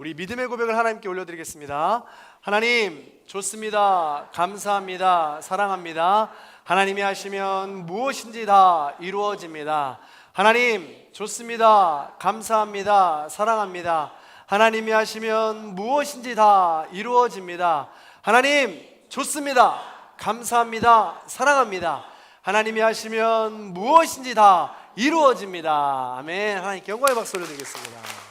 우리 믿음의 고백을 하나님께 올려드리겠습니다. 하나님 좋습니다. 감사합니다. 사랑합니다. 하나님이 하시면 무엇인지 다 이루어집니다. 하나님 좋습니다. 감사합니다. 사랑합니다. 하나님이 하시면 무엇인지 다 이루어집니다. 하나님 좋습니다. 감사합니다. 사랑합니다. 하나님이 하시면 무엇인지 다 이루어집니다. 아멘. 하나님께 영광의 박수 올려드리겠습니다.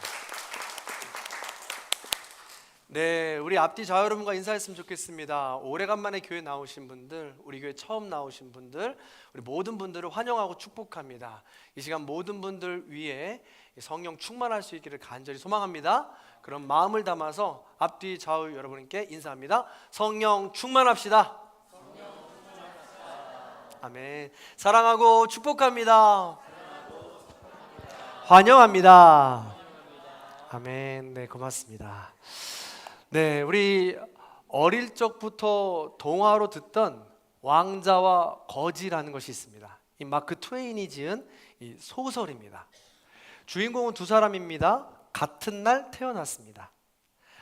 네, 우리 앞뒤 좌우 여러분과 인사했으면 좋겠습니다. 오래간만에 교회 나오신 분들, 우리 교회 처음 나오신 분들, 우리 모든 분들을 환영하고 축복합니다. 이 시간 모든 분들 위에 성령 충만할 수 있기를 간절히 소망합니다. 그런 마음을 담아서 앞뒤 좌우 여러분께 인사합니다. 성령 충만합시다. 아멘. 사랑하고 축복합니다. 환영합니다. 아멘. 네, 고맙습니다. 네, 우리 어릴 적부터 동화로 듣던 왕자와 거지라는 것이 있습니다. 이 마크 트웨인이 지은 이 소설입니다. 주인공은 두 사람입니다. 같은 날 태어났습니다.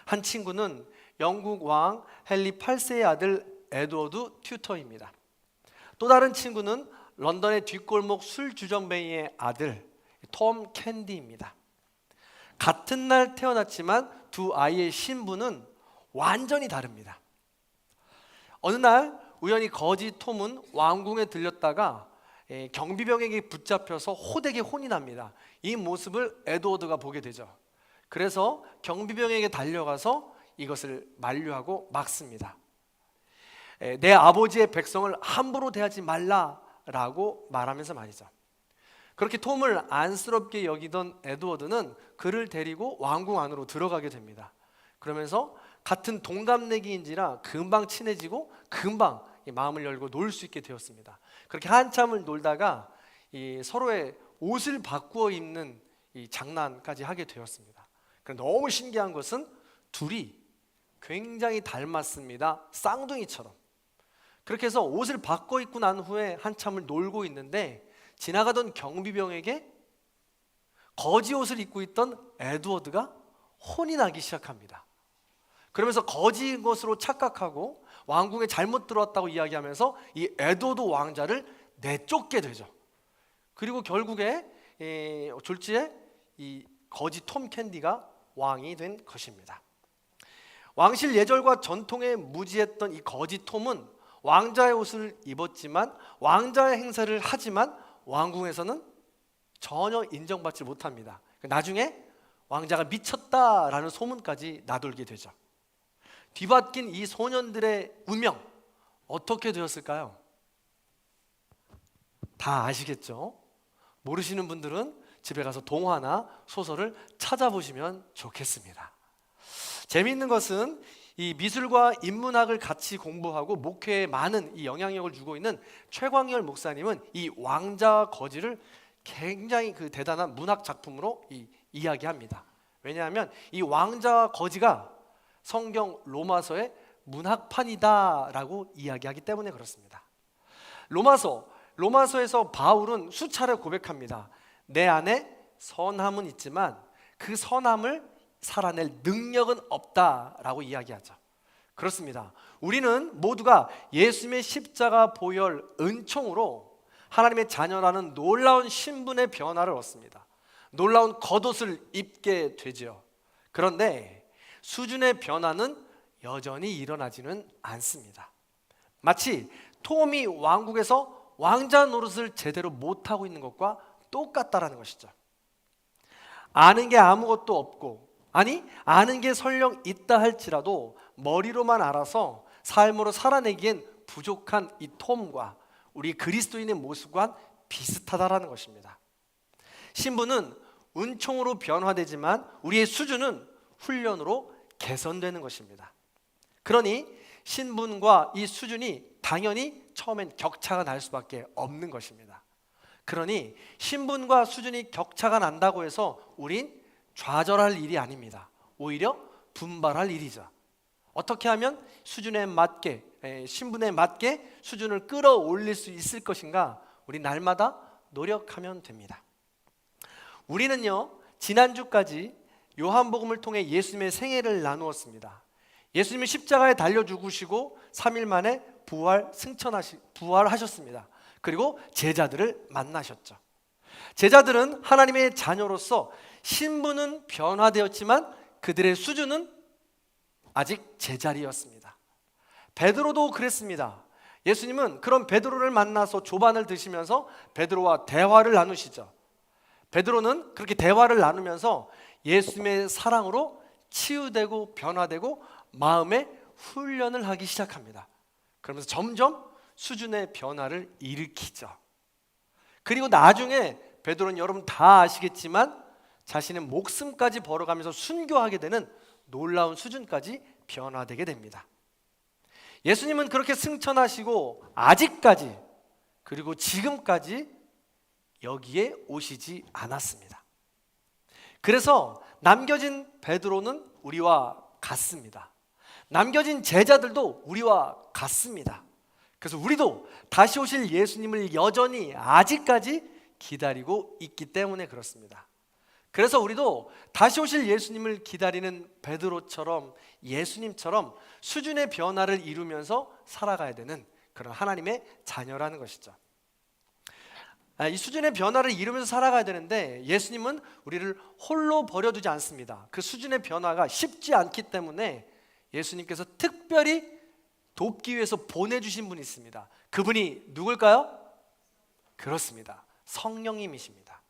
한 친구는 영국 왕 헨리 8세의 아들 에드워드 튜터입니다. 또 다른 친구는 런던의 뒷골목 술주정뱅이의 아들 톰 캔디입니다. 같은 날 태어났지만 두 아이의 신분은 완전히 다릅니다. 어느 날 우연히 거지 톰은 왕궁에 들렸다가 경비병에게 붙잡혀서 호되게 혼이 납니다. 이 모습을 에드워드가 보게 되죠. 그래서 경비병에게 달려가서 이것을 만류하고 막습니다. 내 아버지의 백성을 함부로 대하지 말라라고 말하면서 말이죠. 그렇게 톰을 안쓰럽게 여기던 에드워드는 그를 데리고 왕궁 안으로 들어가게 됩니다. 그러면서 같은 동갑내기인지라 금방 친해지고 금방 마음을 열고 놀 수 있게 되었습니다. 그렇게 한참을 놀다가 서로의 옷을 바꾸어 입는 이 장난까지 하게 되었습니다. 그런데 너무 신기한 것은 둘이 굉장히 닮았습니다. 쌍둥이처럼. 그렇게 해서 옷을 바꿔 입고 난 후에 한참을 놀고 있는데 지나가던 경비병에게 거지 옷을 입고 있던 에드워드가 혼이 나기 시작합니다. 그러면서 거지인 것으로 착각하고 왕궁에 잘못 들어왔다고 이야기하면서 이 에드워드 왕자를 내쫓게 되죠. 그리고 결국에 졸지에 이 거지 톰 캔디가 왕이 된 것입니다. 왕실 예절과 전통에 무지했던 이 거지 톰은 왕자의 옷을 입었지만 왕자의 행사를 하지만 왕궁에서는 전혀 인정받지 못합니다. 나중에 왕자가 미쳤다라는 소문까지 나돌게 되죠. 뒤바뀐 이 소년들의 운명 어떻게 되었을까요? 다 아시겠죠? 모르시는 분들은 집에 가서 동화나 소설을 찾아보시면 좋겠습니다. 재미있는 것은 이 미술과 인문학을 같이 공부하고 목회에 많은 이 영향력을 주고 있는 최광열 목사님은 이 왕자 거지를 굉장히 그 대단한 문학 작품으로 이야기합니다. 왜냐하면 이 왕자 거지가 성경 로마서의 문학판이다라고 이야기하기 때문에 그렇습니다. 로마서에서 바울은 수차례 고백합니다. 내 안에 선함은 있지만 그 선함을 살아낼 능력은 없다라고 이야기하죠. 그렇습니다. 우리는 모두가 예수님의 십자가 보혈 은총으로 하나님의 자녀라는 놀라운 신분의 변화를 얻습니다. 놀라운 겉옷을 입게 되죠. 그런데 수준의 변화는 여전히 일어나지는 않습니다. 마치 톰이 왕국에서 왕자 노릇을 제대로 못하고 있는 것과 똑같다라는 것이죠. 아는 게 아무것도 없고 아는 게 설령 있다 할지라도 머리로만 알아서 삶으로 살아내기엔 부족한 이 톰과 우리 그리스도인의 모습과 비슷하다라는 것입니다. 신분은 은총으로 변화되지만 우리의 수준은 훈련으로 개선되는 것입니다. 그러니 신분과 이 수준이 당연히 처음엔 격차가 날 수밖에 없는 것입니다. 그러니 신분과 수준이 격차가 난다고 해서 우린 좌절할 일이 아닙니다. 오히려 분발할 일이죠. 어떻게 하면 수준에 맞게 신분에 맞게 수준을 끌어올릴 수 있을 것인가? 우리 날마다 노력하면 됩니다. 우리는요 지난주까지 요한복음을 통해 예수님의 생애를 나누었습니다. 예수님이 십자가에 달려 죽으시고 3일 만에 부활하셨습니다. 그리고 제자들을 만나셨죠. 제자들은 하나님의 자녀로서 신분은 변화되었지만 그들의 수준은 아직 제자리였습니다. 베드로도 그랬습니다. 예수님은 그런 베드로를 만나서 조반을 드시면서 베드로와 대화를 나누시죠. 베드로는 그렇게 대화를 나누면서 예수님의 사랑으로 치유되고 변화되고 마음의 훈련을 하기 시작합니다. 그러면서 점점 수준의 변화를 일으키죠. 그리고 나중에 베드로는 여러분 다 아시겠지만 자신의 목숨까지 벌어가면서 순교하게 되는 놀라운 수준까지 변화되게 됩니다. 예수님은 그렇게 승천하시고 아직까지 그리고 지금까지 여기에 오시지 않았습니다. 그래서 남겨진 베드로는 우리와 같습니다. 남겨진 제자들도 우리와 같습니다. 그래서 우리도 다시 오실 예수님을 여전히 아직까지 기다리고 있기 때문에 그렇습니다. 그래서 우리도 다시 오실 예수님을 기다리는 베드로처럼 예수님처럼 수준의 변화를 이루면서 살아가야 되는 그런 하나님의 자녀라는 것이죠. 이 수준의 변화를 이루면서 살아가야 되는데 예수님은 우리를 홀로 버려두지 않습니다. 그 수준의 변화가 쉽지 않기 때문에 예수님께서 특별히 돕기 위해서 보내주신 분이 있습니다. 그분이 누굴까요? 그렇습니다. 성령님이십니다.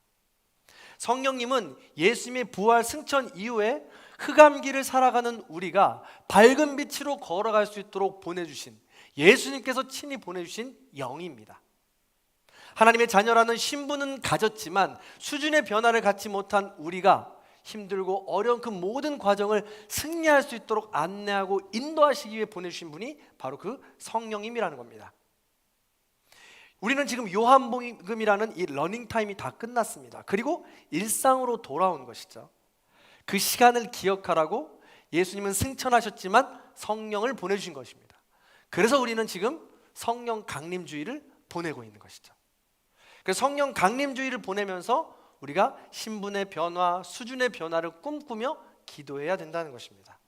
성령님은 예수님의 부활 승천 이후에 흑암길을 살아가는 우리가 밝은 빛으로 걸어갈 수 있도록 보내주신, 예수님께서 친히 보내주신 영입니다. 하나님의 자녀라는 신분은 가졌지만 수준의 변화를 갖지 못한 우리가 힘들고 어려운 그 모든 과정을 승리할 수 있도록 안내하고 인도하시기 위해 보내주신 분이 바로 그 성령님이라는 겁니다. 우리는 지금 요한복음이라는 이 러닝타임이 다 끝났습니다. 그리고 일상으로 돌아온 것이죠. 그 시간을 기억하라고 예수님은 승천하셨지만 성령을 보내주신 것입니다. 그래서 우리는 지금 성령 강림주의를 보내고 있는 것이죠. 그래서 성령 강림주의를 보내면서 우리가 신분의 변화, 수준의 변화를 꿈꾸며 기도해야 된다는 것입니다.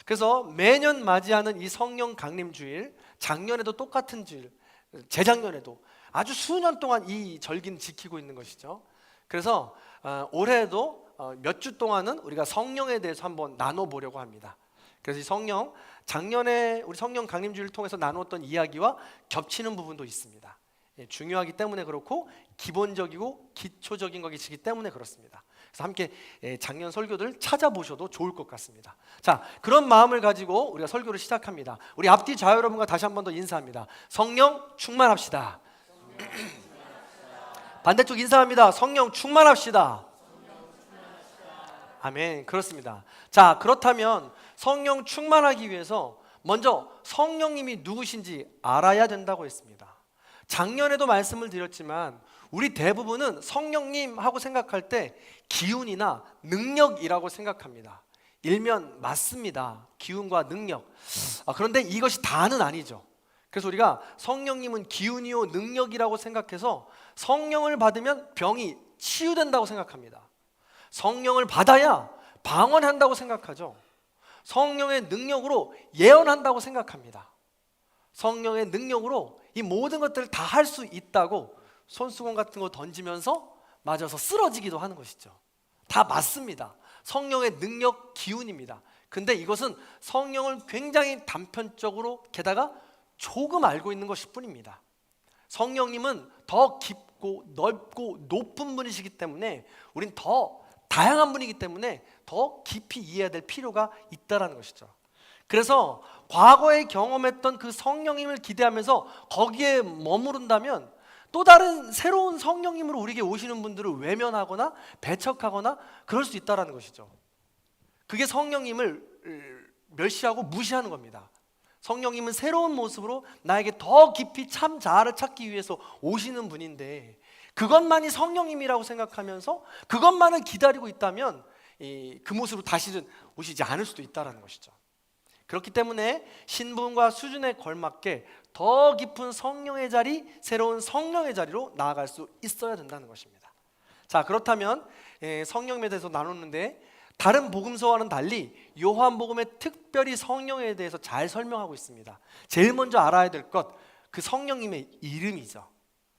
그래서 매년 맞이하는 이 성령 강림주일, 작년에도 똑같은 주일, 재작년에도 아주 수년 동안 이 절기는 지키고 있는 것이죠. 그래서 올해도 몇 주 동안은 우리가 성령에 대해서 한번 나눠보려고 합니다. 그래서 이 성령, 작년에 우리 성령 강림주일을 통해서 나누었던 이야기와 겹치는 부분도 있습니다. 중요하기 때문에 그렇고 기본적이고 기초적인 것이기 때문에 그렇습니다. 그래서 함께 작년 설교들 찾아보셔도 좋을 것 같습니다. 자, 그런 마음을 가지고 우리가 설교를 시작합니다. 우리 앞뒤 좌우 여러분과 다시 한 번 더 인사합니다. 성령 충만합시다. 반대쪽 인사합니다. 성령 충만합시다. 아멘. 그렇습니다. 자, 그렇다면 성령 충만하기 위해서 먼저 성령님이 누구신지 알아야 된다고 했습니다. 작년에도 말씀을 드렸지만 우리 대부분은 성령님 하고 생각할 때 기운이나 능력이라고 생각합니다. 일면 맞습니다. 기운과 능력. 그런데 이것이 다는 아니죠. 그래서 우리가 성령님은 기운이요 능력이라고 생각해서 성령을 받으면 병이 치유된다고 생각합니다. 성령을 받아야 방언한다고 생각하죠. 성령의 능력으로 예언한다고 생각합니다. 성령의 능력으로 이 모든 것들을 다 할 수 있다고 손수건 같은 거 던지면서 맞아서 쓰러지기도 하는 것이죠. 다 맞습니다. 성령의 능력, 기운입니다. 근데 이것은 성령을 굉장히 단편적으로 게다가 조금 알고 있는 것일 뿐입니다. 성령님은 더 깊고 넓고 높은 분이시기 때문에 우린 더 다양한 분이기 때문에 더 깊이 이해해야 될 필요가 있다는 것이죠. 그래서 과거에 경험했던 그 성령님을 기대하면서 거기에 머무른다면 또 다른 새로운 성령님으로 우리에게 오시는 분들을 외면하거나 배척하거나 그럴 수 있다는 것이죠. 그게 성령님을 멸시하고 무시하는 겁니다. 성령님은 새로운 모습으로 나에게 더 깊이 참 자아를 찾기 위해서 오시는 분인데 그것만이 성령님이라고 생각하면서 그것만을 기다리고 있다면 그 모습으로 다시는 오시지 않을 수도 있다는 것이죠. 그렇기 때문에 신분과 수준에 걸맞게 더 깊은 성령의 자리, 새로운 성령의 자리로 나아갈 수 있어야 된다는 것입니다. 자, 그렇다면 성령에 대해서 나누는데 다른 복음서와는 달리 요한복음에 특별히 성령에 대해서 잘 설명하고 있습니다. 제일 먼저 알아야 될 것, 그 성령님의 이름이죠.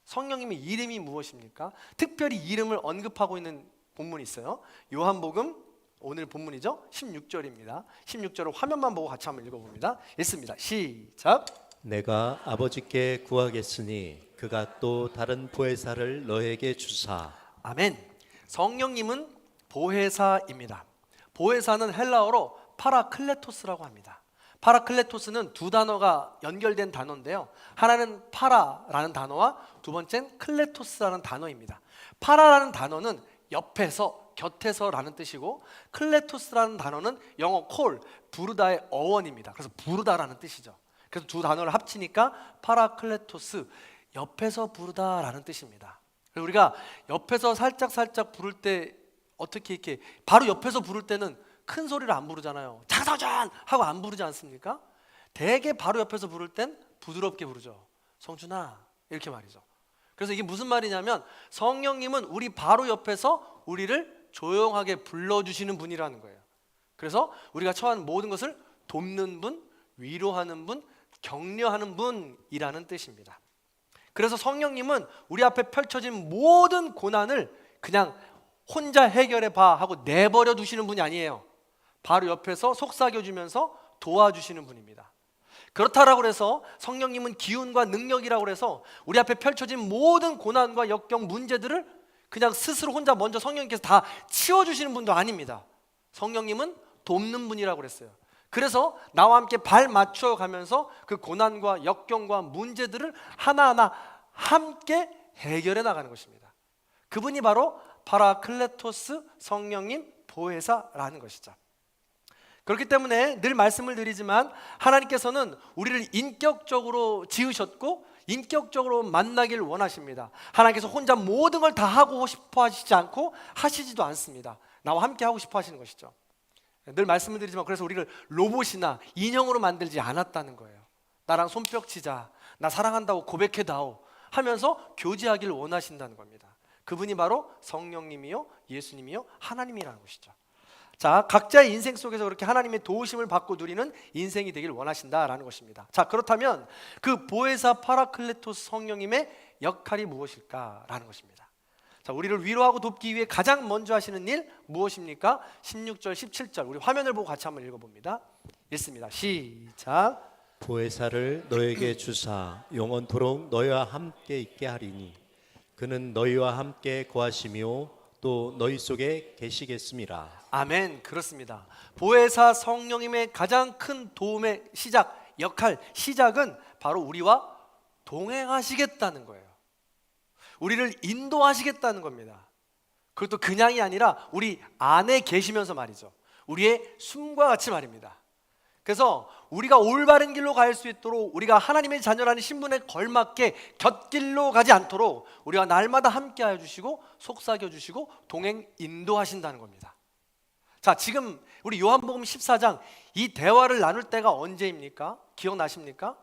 성령님의 이름이 무엇입니까? 특별히 이름을 언급하고 있는 본문이 있어요. 요한복음 오늘 본문이죠. 16절입니다. 16절을 화면만 보고 같이 한번 읽어봅니다. 읽습니다. 시작. 내가 아버지께 구하겠으니 그가 또 다른 보혜사를 너에게 주사. 아멘. 성령님은 보혜사입니다. 보혜사는 헬라어로 파라클레토스라고 합니다. 파라클레토스는 두 단어가 연결된 단어인데요. 하나는 파라라는 단어와 두 번째는 클레토스라는 단어입니다. 파라라는 단어는 옆에서, 곁에서라는 뜻이고, 클레토스라는 단어는 영어 콜, 부르다의 어원입니다. 그래서 부르다라는 뜻이죠. 그래서 두 단어를 합치니까 파라클레토스, 옆에서 부르다라는 뜻입니다. 그래서 우리가 옆에서 살짝 부를 때 어떻게 이렇게 바로 옆에서 부를 때는 큰 소리를 안 부르잖아요. 장서준 하고 안 부르지 않습니까? 대개 바로 옆에서 부를 땐 부드럽게 부르죠. 성준아 이렇게 말이죠. 그래서 이게 무슨 말이냐면 성령님은 우리 바로 옆에서 우리를 조용하게 불러주시는 분이라는 거예요. 그래서 우리가 처한 모든 것을 돕는 분, 위로하는 분, 격려하는 분이라는 뜻입니다. 그래서 성령님은 우리 앞에 펼쳐진 모든 고난을 그냥 혼자 해결해봐 하고 내버려 두시는 분이 아니에요. 바로 옆에서 속삭여주면서 도와주시는 분입니다. 그렇다라고 해서 성령님은 기운과 능력이라고 해서 우리 앞에 펼쳐진 모든 고난과 역경 문제들을 그냥 스스로 혼자 먼저 성령님께서 다 치워주시는 분도 아닙니다. 성령님은 돕는 분이라고 그랬어요. 그래서 나와 함께 발 맞춰 가면서 그 고난과 역경과 문제들을 하나하나 함께 해결해 나가는 것입니다. 그분이 바로 파라클레토스, 성령님, 보혜사라는 것이죠. 그렇기 때문에 늘 말씀을 드리지만 하나님께서는 우리를 인격적으로 지으셨고 인격적으로 만나길 원하십니다. 하나님께서 혼자 모든 걸 다 하고 싶어 하시지 않고 하시지도 않습니다. 나와 함께 하고 싶어 하시는 것이죠. 늘 말씀을 드리지만 그래서 우리를 로봇이나 인형으로 만들지 않았다는 거예요. 나랑 손뼉 치자, 나 사랑한다고 고백해다오 하면서 교제하길 원하신다는 겁니다. 그분이 바로 성령님이요, 예수님이요, 하나님이라는 것이죠. 자, 각자의 인생 속에서 그렇게 하나님의 도우심을 받고 누리는 인생이 되길 원하신다라는 것입니다. 자, 그렇다면 그 보혜사 파라클레토스 성령님의 역할이 무엇일까라는 것입니다. 자, 우리를 위로하고 돕기 위해 가장 먼저 하시는 일 무엇입니까? 16절, 17절 우리 화면을 보고 같이 한번 읽어봅니다. 읽습니다. 시작. 보혜사를 너에게 주사 영원토록 너희와 함께 있게 하리니 그는 너희와 함께 거하시며 또 너희 속에 계시겠음이라. 아멘. 그렇습니다. 보혜사 성령님의 가장 큰 도움의 시작, 역할, 시작은 바로 우리와 동행하시겠다는 거예요. 우리를 인도하시겠다는 겁니다. 그것도 그냥이 아니라 우리 안에 계시면서 말이죠. 우리의 숨과 같이 말입니다. 그래서 우리가 올바른 길로 갈 수 있도록 우리가 하나님의 자녀라는 신분에 걸맞게 곁길로 가지 않도록 우리가 날마다 함께하여 주시고 속삭여 주시고 동행 인도하신다는 겁니다. 자, 지금 우리 요한복음 14장 이 대화를 나눌 때가 언제입니까? 기억나십니까?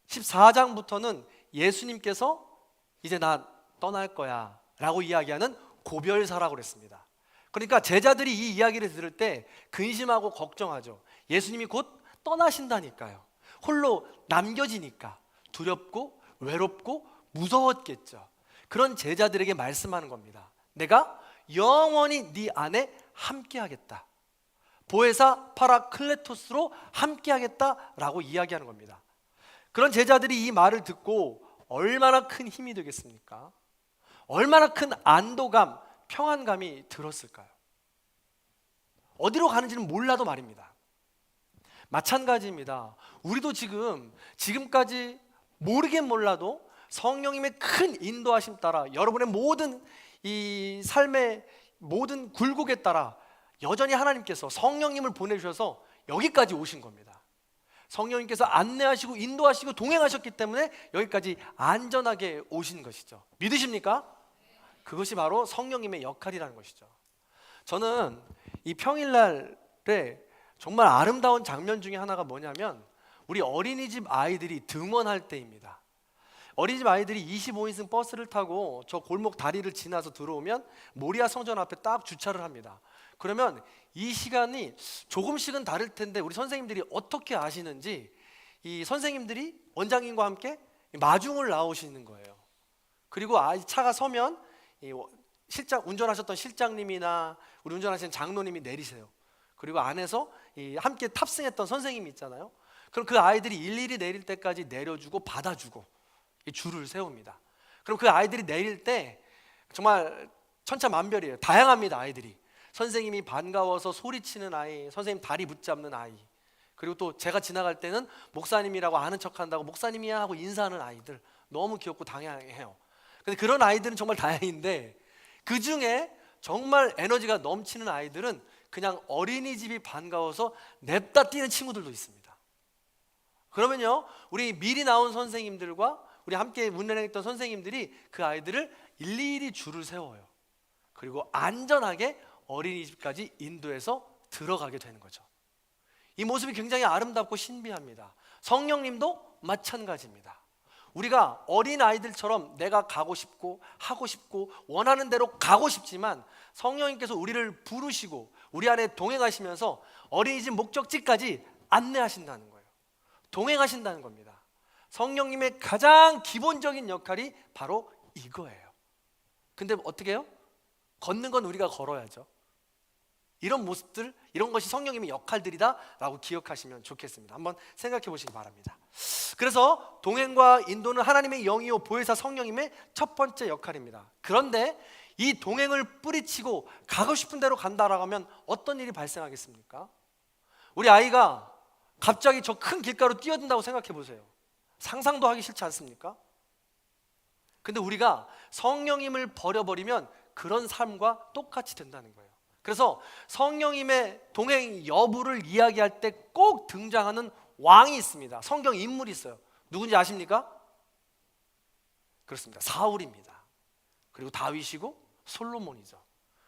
14장부터는 예수님께서 이제 나 떠날 거야 라고 이야기하는 고별사라고 그랬습니다. 그러니까 제자들이 이 이야기를 들을 때 근심하고 걱정하죠. 예수님이 곧 떠나신다니까요. 홀로 남겨지니까 두렵고 외롭고 무서웠겠죠. 그런 제자들에게 말씀하는 겁니다. 내가 영원히 네 안에 함께하겠다. 보혜사 파라클레토스로 함께하겠다라고 이야기하는 겁니다. 그런 제자들이 이 말을 듣고 얼마나 큰 힘이 되겠습니까? 얼마나 큰 안도감, 평안감이 들었을까요? 어디로 가는지는 몰라도 말입니다. 마찬가지입니다. 우리도 지금까지 모르긴 몰라도 성령님의 큰 인도하심 따라 여러분의 모든 이 삶의 모든 굴곡에 따라 여전히 하나님께서 성령님을 보내주셔서 여기까지 오신 겁니다. 성령님께서 안내하시고 인도하시고 동행하셨기 때문에 여기까지 안전하게 오신 것이죠. 믿으십니까? 그것이 바로 성령님의 역할이라는 것이죠. 저는 이 평일날에 정말 아름다운 장면 중에 하나가 뭐냐면 우리 어린이집 아이들이 등원할 때입니다. 어린이집 아이들이 25인승 버스를 타고 저 골목 다리를 지나서 들어오면 모리아 성전 앞에 딱 주차를 합니다. 그러면 이 시간이 조금씩은 다를 텐데 우리 선생님들이 어떻게 아시는지 이 선생님들이 원장님과 함께 마중을 나오시는 거예요. 그리고 차가 서면 이 실장 운전하셨던 실장님이나 우리 운전하시는 장로님이 내리세요. 그리고 안에서 함께 탑승했던 선생님이 있잖아요. 그럼 그 아이들이 일일이 내릴 때까지 내려주고 받아주고 이 줄을 세웁니다. 그럼 그 아이들이 내릴 때 정말 천차만별이에요. 다양합니다. 아이들이 선생님이 반가워서 소리치는 아이, 선생님 다리 붙잡는 아이, 그리고 또 제가 지나갈 때는 목사님이라고 아는 척한다고 목사님이야 하고 인사하는 아이들, 너무 귀엽고 다양해요. 근데 그런 아이들은 정말 다행인데 그 중에 정말 에너지가 넘치는 아이들은 그냥 어린이집이 반가워서 냅다 뛰는 친구들도 있습니다. 그러면요, 우리 미리 나온 선생님들과 우리 함께 운행했던 선생님들이 그 아이들을 일일이 줄을 세워요. 그리고 안전하게 어린이집까지 인도해서 들어가게 되는 거죠. 이 모습이 굉장히 아름답고 신비합니다. 성령님도 마찬가지입니다. 우리가 어린 아이들처럼 내가 가고 싶고 하고 싶고 원하는 대로 가고 싶지만 성령님께서 우리를 부르시고 우리 안에 동행하시면서 어린이집 목적지까지 안내하신다는 거예요. 동행하신다는 겁니다. 성령님의 가장 기본적인 역할이 바로 이거예요. 근데 어떻게 해요? 걷는 건 우리가 걸어야죠. 이런 모습들, 이런 것이 성령님의 역할들이다 라고 기억하시면 좋겠습니다. 한번 생각해 보시기 바랍니다. 그래서 동행과 인도는 하나님의 영이요 보혜사 성령님의 첫 번째 역할입니다. 그런데 이 동행을 뿌리치고 가고 싶은 대로 간다라고 하면 어떤 일이 발생하겠습니까? 우리 아이가 갑자기 저 큰 길가로 뛰어든다고 생각해 보세요. 상상도 하기 싫지 않습니까? 근데 우리가 성령님을 버려버리면 그런 삶과 똑같이 된다는 거예요. 그래서 성령님의 동행 여부를 이야기할 때 꼭 등장하는 왕이 있습니다. 성경 인물이 있어요. 누군지 아십니까? 그렇습니다. 사울입니다. 그리고 다윗이고 솔로몬이죠.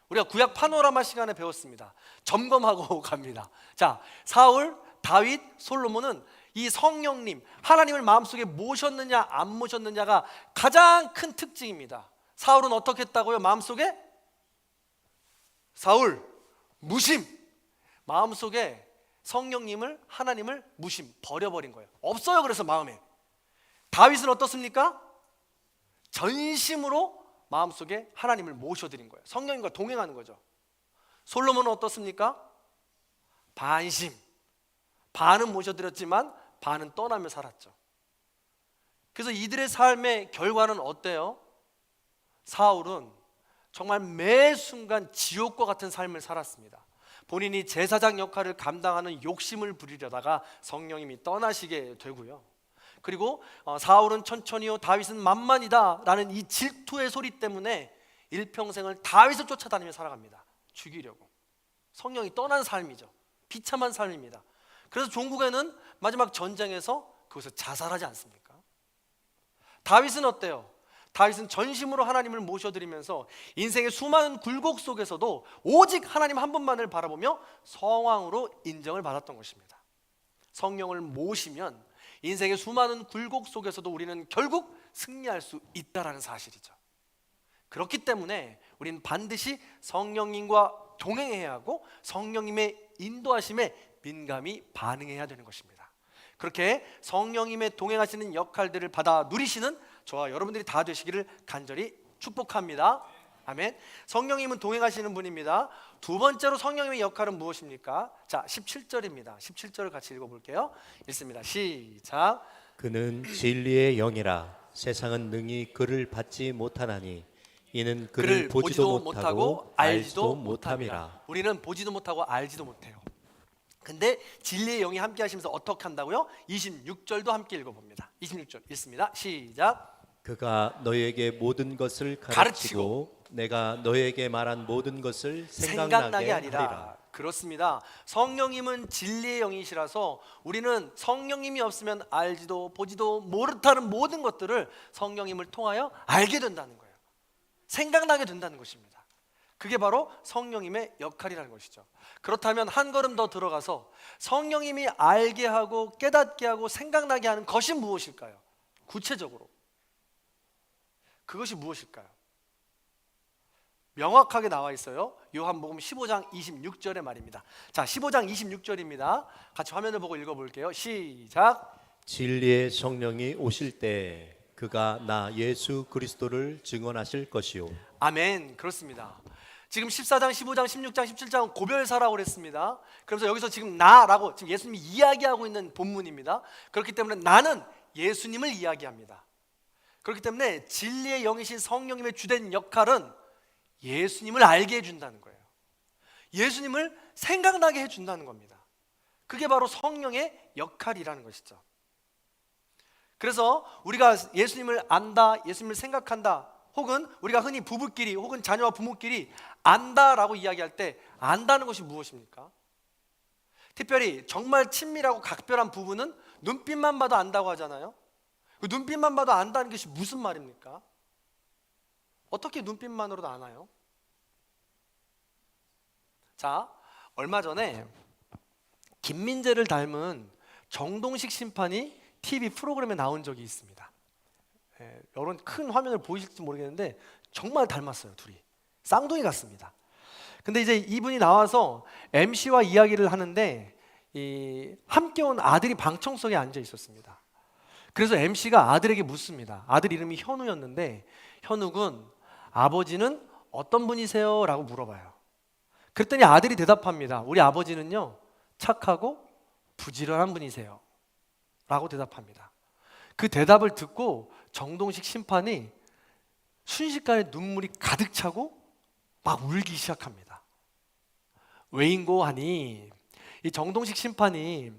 우리가 구약 파노라마 시간에 배웠습니다. 점검하고 갑니다. 자, 사울, 다윗, 솔로몬은 이 성령님, 하나님을 마음속에 모셨느냐 안 모셨느냐가 가장 큰 특징입니다. 사울은 어떻게 했다고요? 마음속에? 사울, 무심. 마음속에 성령님을, 하나님을 무심, 버려버린 거예요. 없어요. 그래서 마음에. 다윗은 어떻습니까? 전심으로 마음속에 하나님을 모셔드린 거예요. 성령님과 동행하는 거죠. 솔로몬은 어떻습니까? 반심. 반은 모셔드렸지만 반은 떠나며 살았죠. 그래서 이들의 삶의 결과는 어때요? 사울은 정말 매 순간 지옥과 같은 삶을 살았습니다. 본인이 제사장 역할을 감당하는 욕심을 부리려다가 성령님이 떠나시게 되고요. 그리고 사울은 천천히요, 다윗은 만만이다 라는 이 질투의 소리 때문에 일평생을 다윗을 쫓아다니며 살아갑니다. 죽이려고. 성령이 떠난 삶이죠. 비참한 삶입니다. 그래서 종국에는 마지막 전쟁에서 그것을 자살하지 않습니까? 다윗은 어때요? 다윗은 전심으로 하나님을 모셔드리면서 인생의 수많은 굴곡 속에서도 오직 하나님 한 분만을 바라보며 성왕으로 인정을 받았던 것입니다. 성령을 모시면 인생의 수많은 굴곡 속에서도 우리는 결국 승리할 수 있다는 사실이죠. 그렇기 때문에 우리는 반드시 성령님과 동행해야 하고 성령님의 인도하심에 민감히 반응해야 되는 것입니다. 그렇게 성령님의 동행하시는 역할들을 받아 누리시는 저와 여러분들이 다 되시기를 간절히 축복합니다. 아멘. 성령님은 동행하시는 분입니다. 두 번째로 성령님의 역할은 무엇입니까? 자, 17절입니다. 17절을 같이 읽어볼게요. 읽습니다. 시작. 그는 진리의 영이라 세상은 능히 그를 받지 못하나니 이는 그를 보지도 못하고 알지도 못함이라. 우리는 보지도 못하고 알지도 못해요. 근데 진리의 영이 함께 하시면서 어떻게 한다고요? 26절도 함께 읽어봅니다. 26절 읽습니다. 시작. 그가 너에게 모든 것을 가르치고 내가 너에게 말한 모든 것을 생각나게 하리라. 그렇습니다. 성령님은 진리의 영이시라서 우리는 성령님이 없으면 알지도 보지도 못하는 모든 것들을 성령님을 통하여 알게 된다는 거예요. 생각나게 된다는 것입니다. 그게 바로 성령님의 역할이라는 것이죠. 그렇다면 한 걸음 더 들어가서 성령님이 알게 하고 깨닫게 하고 생각나게 하는 것이 무엇일까요? 구체적으로 그것이 무엇일까요? 명확하게 나와 있어요. 요한복음 15장 26절의 말입니다. 자, 15장 26절입니다. 같이 화면을 보고 읽어볼게요. 시작. 진리의 성령이 오실 때 그가 나 예수 그리스도를 증언하실 것이요. 아멘. 그렇습니다. 지금 14장, 15장, 16장, 17장은 고별사라고 그랬습니다. 그래서 여기서 지금 나라고 지금 예수님이 이야기하고 있는 본문입니다. 그렇기 때문에 나는 예수님을 이야기합니다. 그렇기 때문에 진리의 영이신 성령님의 주된 역할은 예수님을 알게 해준다는 거예요. 예수님을 생각나게 해준다는 겁니다. 그게 바로 성령의 역할이라는 것이죠. 그래서 우리가 예수님을 안다, 예수님을 생각한다, 혹은 우리가 흔히 부부끼리 혹은 자녀와 부모끼리 안다라고 이야기할 때 안다는 것이 무엇입니까? 특별히 정말 친밀하고 각별한 부부는 눈빛만 봐도 안다고 하잖아요. 그 눈빛만 봐도 안다는 것이 무슨 말입니까? 어떻게 눈빛만으로도 아나요? 자, 얼마 전에 김민재를 닮은 정동식 심판이 TV 프로그램에 나온 적이 있습니다. 이런 큰 화면을 보이실지 모르겠는데 정말 닮았어요. 둘이 쌍둥이 같습니다. 근데 이제 이분이 나와서 MC와 이야기를 하는데 함께 온 아들이 방청석에 앉아 있었습니다. 그래서 MC가 아들에게 묻습니다. 아들 이름이 현우였는데 현우군, 아버지는 어떤 분이세요? 라고 물어봐요. 그랬더니 아들이 대답합니다. 우리 아버지는요 착하고 부지런한 분이세요 라고 대답합니다. 그 대답을 듣고 정동식 심판이 순식간에 눈물이 가득 차고 막 울기 시작합니다. 왜인고 하니 이 정동식 심판이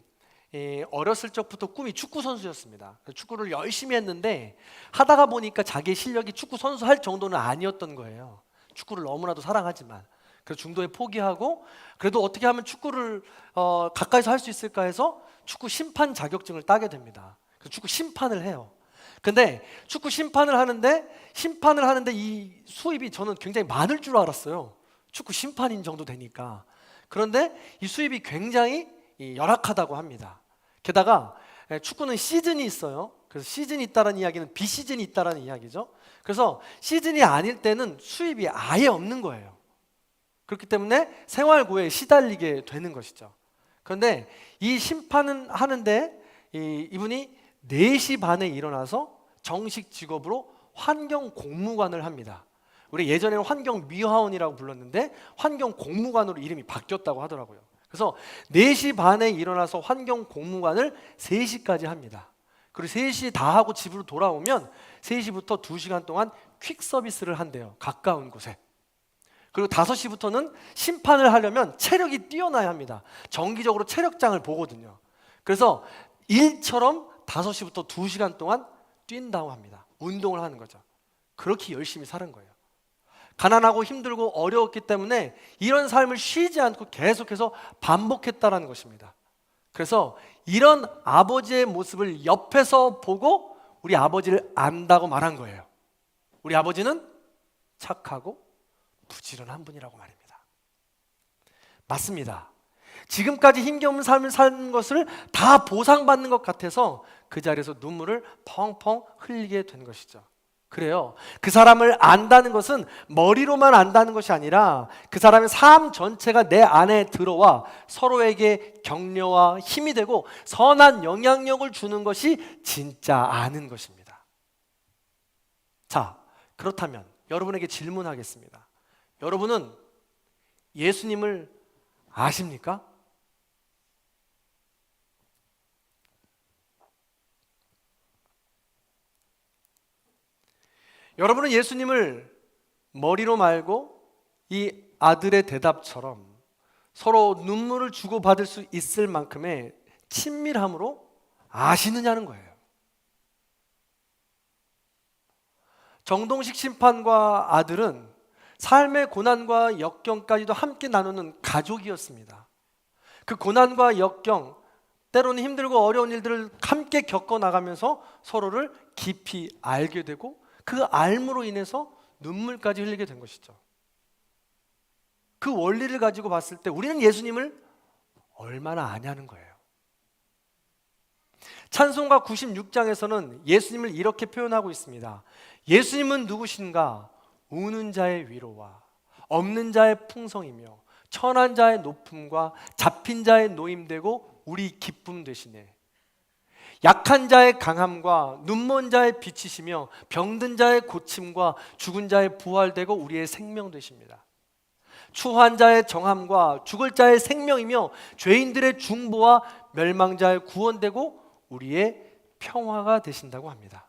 어렸을 적부터 꿈이 축구 선수였습니다. 축구를 열심히 했는데 하다가 보니까 자기의 실력이 축구 선수 할 정도는 아니었던 거예요. 축구를 너무나도 사랑하지만 그래서 중도에 포기하고 그래도 어떻게 하면 축구를 가까이서 할 수 있을까 해서 축구 심판 자격증을 따게 됩니다. 그래서 축구 심판을 해요. 근데 축구 심판을 하는데 이 수입이 저는 굉장히 많을 줄 알았어요. 축구 심판인 정도 되니까. 그런데 이 수입이 굉장히 열악하다고 합니다. 게다가 축구는 시즌이 있어요. 그래서 시즌이 있다는 이야기는 비시즌이 있다는 이야기죠. 그래서 시즌이 아닐 때는 수입이 아예 없는 거예요. 그렇기 때문에 생활고에 시달리게 되는 것이죠. 그런데 이 심판은 하는데 이분이 4시 반에 일어나서 정식 직업으로 환경 공무관을 합니다. 우리 예전에는 환경 미화원이라고 불렀는데 환경 공무관으로 이름이 바뀌었다고 하더라고요. 그래서 4시 반에 일어나서 환경 공무관을 3시까지 합니다. 그리고 3시 다 하고 집으로 돌아오면 3시부터 2시간 동안 퀵 서비스를 한대요. 가까운 곳에. 그리고 5시부터는 심판을 하려면 체력이 뛰어나야 합니다. 정기적으로 체력장을 보거든요. 그래서 일처럼 5시부터 2시간 동안 뛴다고 합니다. 운동을 하는 거죠. 그렇게 열심히 사는 거예요. 가난하고 힘들고 어려웠기 때문에 이런 삶을 쉬지 않고 계속해서 반복했다라는 것입니다. 그래서 이런 아버지의 모습을 옆에서 보고 우리 아버지를 안다고 말한 거예요. 우리 아버지는 착하고 부지런한 분이라고 말입니다. 맞습니다. 지금까지 힘겨운 삶을 산 것을 다 보상받는 것 같아서 그 자리에서 눈물을 펑펑 흘리게 된 것이죠. 그래요. 그 사람을 안다는 것은 머리로만 안다는 것이 아니라 그 사람의 삶 전체가 내 안에 들어와 서로에게 격려와 힘이 되고 선한 영향력을 주는 것이 진짜 아는 것입니다. 자, 그렇다면 여러분에게 질문하겠습니다. 여러분은 예수님을 아십니까? 여러분은 예수님을 머리로 말고 이 아들의 대답처럼 서로 눈물을 주고받을 수 있을 만큼의 친밀함으로 아시느냐는 거예요. 정동식 심판과 아들은 삶의 고난과 역경까지도 함께 나누는 가족이었습니다. 그 고난과 역경, 때로는 힘들고 어려운 일들을 함께 겪어나가면서 서로를 깊이 알게 되고 그 알므로 인해서 눈물까지 흘리게 된 것이죠. 그 원리를 가지고 봤을 때 우리는 예수님을 얼마나 아냐는 거예요. 찬송가 96장에서는 예수님을 이렇게 표현하고 있습니다. 예수님은 누구신가? 우는 자의 위로와 없는 자의 풍성이며 천한 자의 높음과 잡힌 자의 노임되고 우리 기쁨 되시네. 약한 자의 강함과 눈먼 자의 빛이시며 병든 자의 고침과 죽은 자의 부활되고 우리의 생명 되십니다. 추한 자의 정함과 죽을 자의 생명이며 죄인들의 중보와 멸망자의 구원되고 우리의 평화가 되신다고 합니다.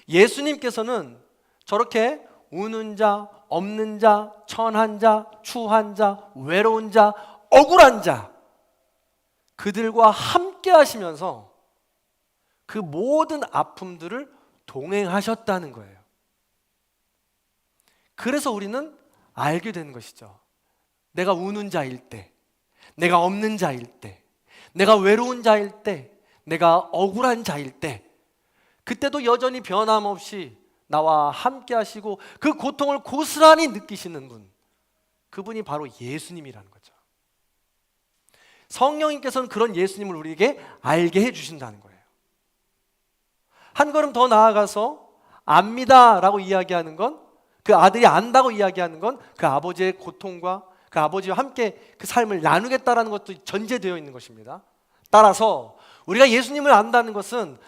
예수님께서는 저렇게 우는 자, 없는 자, 천한 자, 추한 자, 외로운 자, 억울한 자, 그들과 함께 하시면서 그 모든 아픔들을 동행하셨다는 거예요. 그래서 우리는 알게 되는 것이죠. 내가 우는 자일 때, 내가 없는 자일 때, 내가 외로운 자일 때, 내가 억울한 자일 때, 그때도 여전히 변함없이 나와 함께 하시고 그 고통을 고스란히 느끼시는 분, 그분이 바로 예수님이라는 거죠. 성령님께서는 그런 예수님을 우리에게 알게 해주신다는 거예요. 한 걸음 더 나아가서 압니다 라고 이야기하는 건, 그 아들이 안다고 이야기하는 건 그 아버지의 고통과 그 아버지와 함께 그 삶을 나누겠다라는 것도 전제되어 있는 것입니다. 따라서 우리가 예수님을 안다는 것은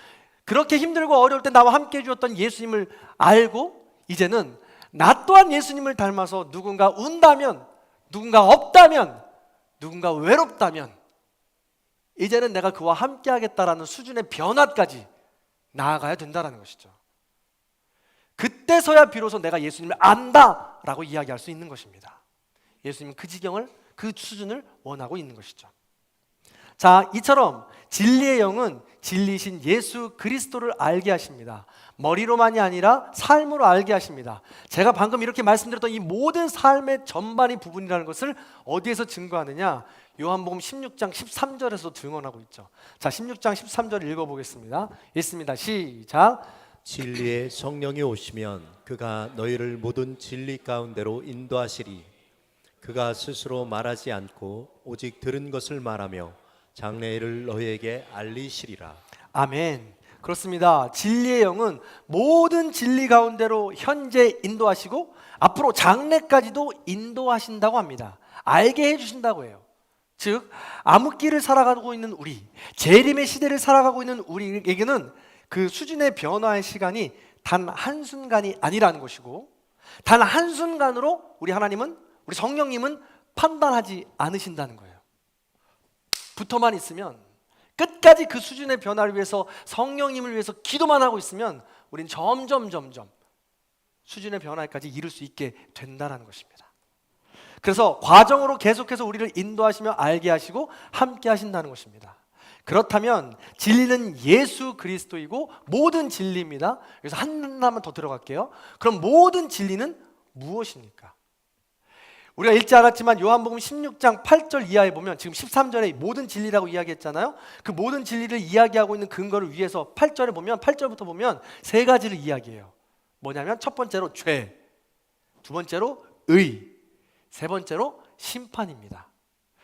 그렇게 힘들고 어려울 때 나와 함께 해주었던 예수님을 알고 이제는 나 또한 예수님을 닮아서 누군가 운다면, 누군가 없다면, 누군가 외롭다면 이제는 내가 그와 함께 하겠다라는 수준의 변화까지 나아가야 된다는 것이죠. 그때서야 비로소 내가 예수님을 안다라고 이야기할 수 있는 것입니다. 예수님은 그 지경을, 그 수준을 원하고 있는 것이죠. 자, 이처럼 진리의 영은 진리신 예수 그리스도를 알게 하십니다. 머리로만이 아니라 삶으로 알게 하십니다. 제가 방금 이렇게 말씀드렸던 이 모든 삶의 전반이 부분이라는 것을 어디에서 증거하느냐? 요한복음 16장 13절에서 증언하고 있죠. 자, 16장 13절 읽어보겠습니다. 읽습니다. 시작. 진리의 성령이 오시면 그가 너희를 모든 진리 가운데로 인도하시리. 그가 스스로 말하지 않고 오직 들은 것을 말하며 장래일을 너희에게 알리시리라. 아멘. 그렇습니다. 진리의 영은 모든 진리 가운데로 현재 인도하시고 앞으로 장래까지도 인도하신다고 합니다. 알게 해주신다고 해요. 즉 암흑기를 살아가고 있는 우리, 재림의 시대를 살아가고 있는 우리에게는 그 수준의 변화의 시간이 단 한순간이 아니라는 것이고, 단 한순간으로 우리 하나님은, 우리 성령님은 판단하지 않으신다는 거예요. 붙어만 있으면, 끝까지 그 수준의 변화를 위해서, 성령님을 위해서 기도만 하고 있으면 우린 점점 수준의 변화까지 이룰 수 있게 된다는 것입니다. 그래서 과정으로 계속해서 우리를 인도하시며 알게 하시고 함께 하신다는 것입니다. 그렇다면 진리는 예수 그리스도이고 모든 진리입니다. 그래서 하나만 더 들어갈게요. 그럼 모든 진리는 무엇입니까? 우리가 읽지 않았지만 요한복음 16장 8절 이하에 보면 지금 13절에 모든 진리라고 이야기했잖아요. 그 모든 진리를 이야기하고 있는 근거를 위해서 8절에 보면, 8절부터 보면 세 가지를 이야기해요. 뭐냐면 첫 번째로 죄, 두 번째로 의, 세 번째로 심판입니다.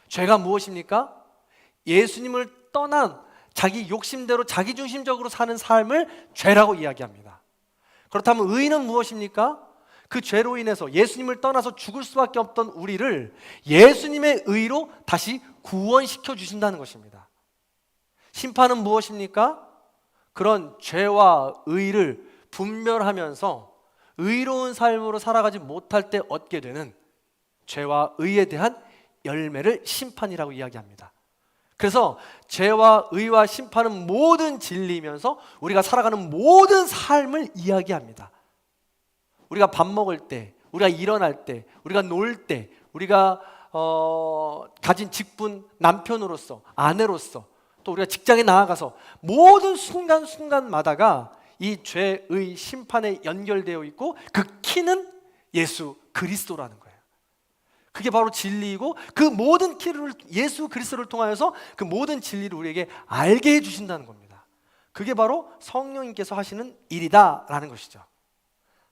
죄가 무엇입니까? 예수님을 떠난 자기 욕심대로 자기중심적으로 사는 삶을 죄라고 이야기합니다. 그렇다면 의는 무엇입니까? 그 죄로 인해서 예수님을 떠나서 죽을 수밖에 없던 우리를 예수님의 의로 다시 구원시켜 주신다는 것입니다. 심판은 무엇입니까? 그런 죄와 의를 분별하면서 의로운 삶으로 살아가지 못할 때 얻게 되는 죄와 의에 대한 열매를 심판이라고 이야기합니다. 그래서 죄와 의와 심판은 모든 진리이면서 우리가 살아가는 모든 삶을 이야기합니다. 우리가 밥 먹을 때, 우리가 일어날 때, 우리가 놀 때, 우리가 가진 직분, 남편으로서, 아내로서, 또 우리가 직장에 나아가서 모든 순간순간마다가 이 죄의 심판에 연결되어 있고 그 키는 예수 그리스도라는 거예요. 그게 바로 진리이고 그 모든 키를 예수 그리스도를 통하여서 그 모든 진리를 우리에게 알게 해주신다는 겁니다. 그게 바로 성령님께서 하시는 일이다라는 것이죠.